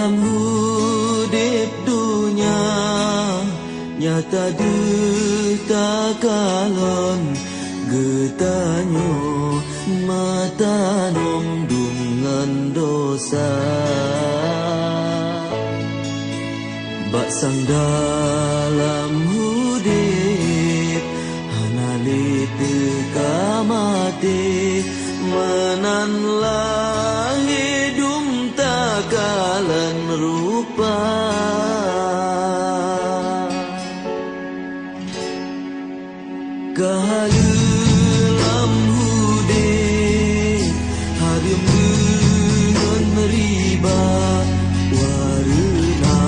dalam hudip dunia nyata detakalon getanyo mata nom dengan dosa baksang dalam hudip hanali teka mati menanlah hidup takalan rupa kahalulam hudip harum dengan riba warna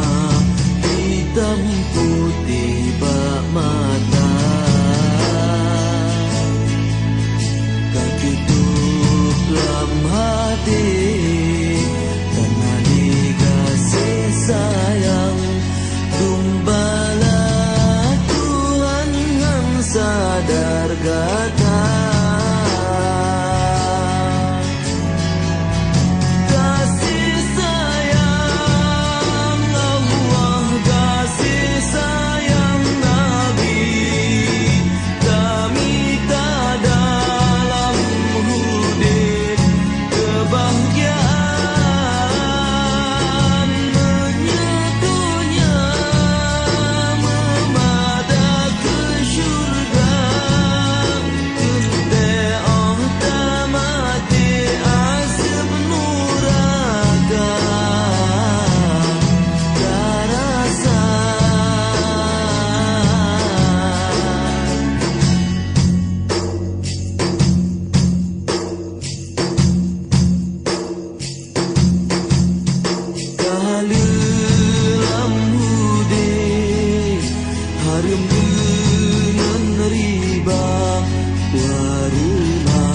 hitam putih bak mata katutup lam hati karena dikasih sayang tumbalah Tuhan yang sadar kata kasih sayang Allah kasih sayang Nabi kami tak dalam hudip kebahagiaan menyetunya memadah ke syurga kente oh tamati asap nuraka karasa kahalulam hudip harum dengan riba warna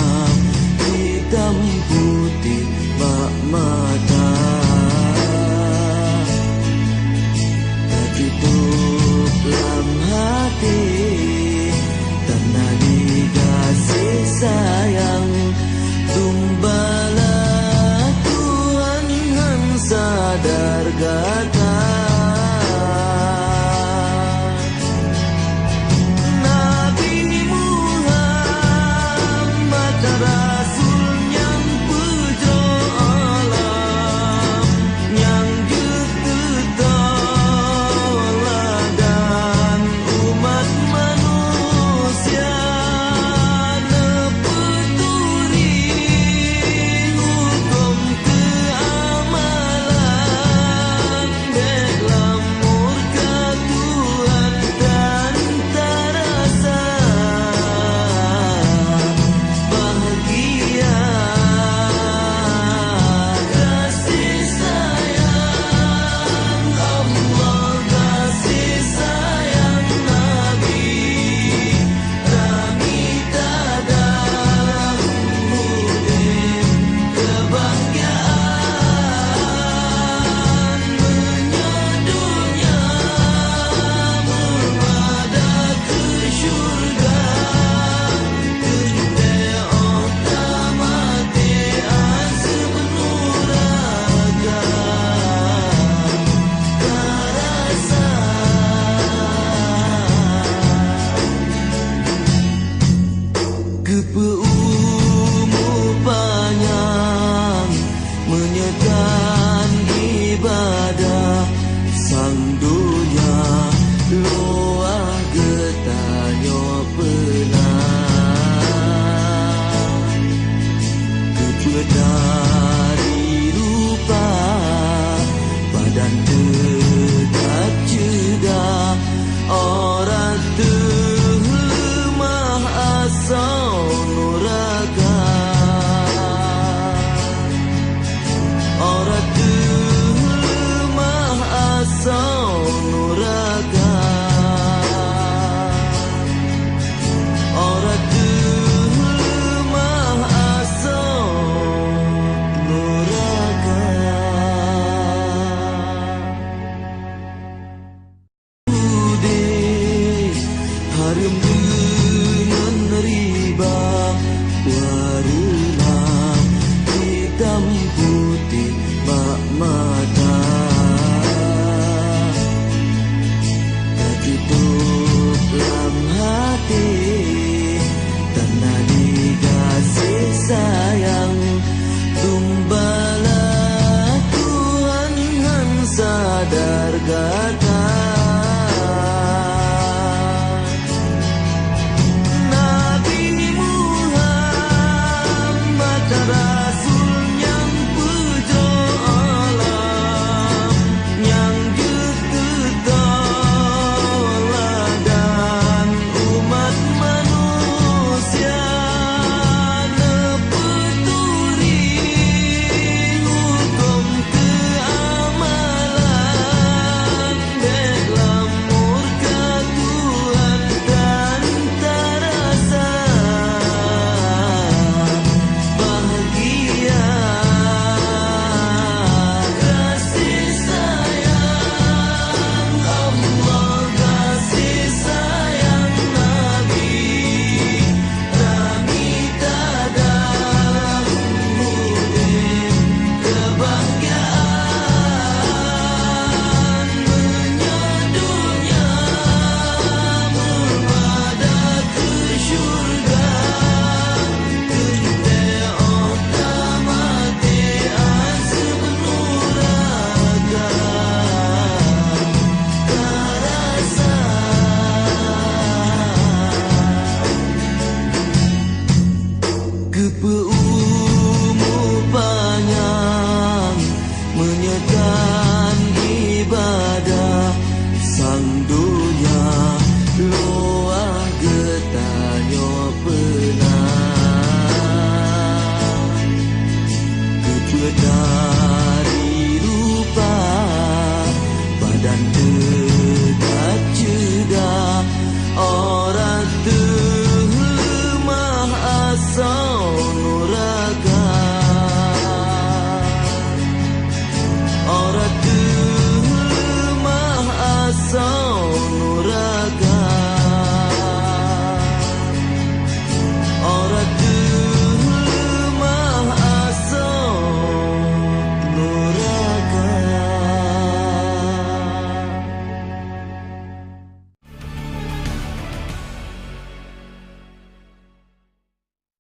hitam putih bak mata katutup lam hati karena dikasih sayang tumbalah Tuhan yang sadar kata Nabi Muhammad Rasul yang puja alam yang teladan umat manusia nepeturi hukum keamalan dalam murka Tuhan dan terasa bahagia kasih sayang Allah kasih sayang Nabi kami tak dalam hudip kebahagiaan menyedunya memadah ke syurga kente oh tamati asap nuraka karasa kepeumur panjang menyekan ibadah sang dunia loah getanyo penang kepedari rupa badan tegak cedah orang terlemah asal nuraka orang terlemah asal nuraka orang terlemah asal nuraka sadar kata Nabi Muhammad Rasul yang puja alam yang teladan umat manusia nepeturi hukum keamalan dalam murka Tuhan dan terasa bahagia kasih sayang Allah kasih sayang Nabi kami tada mudin kebahagiaan menyadunya memada ke syurga kente otamatian sebenuraga terasa kepeumur panjang menyertai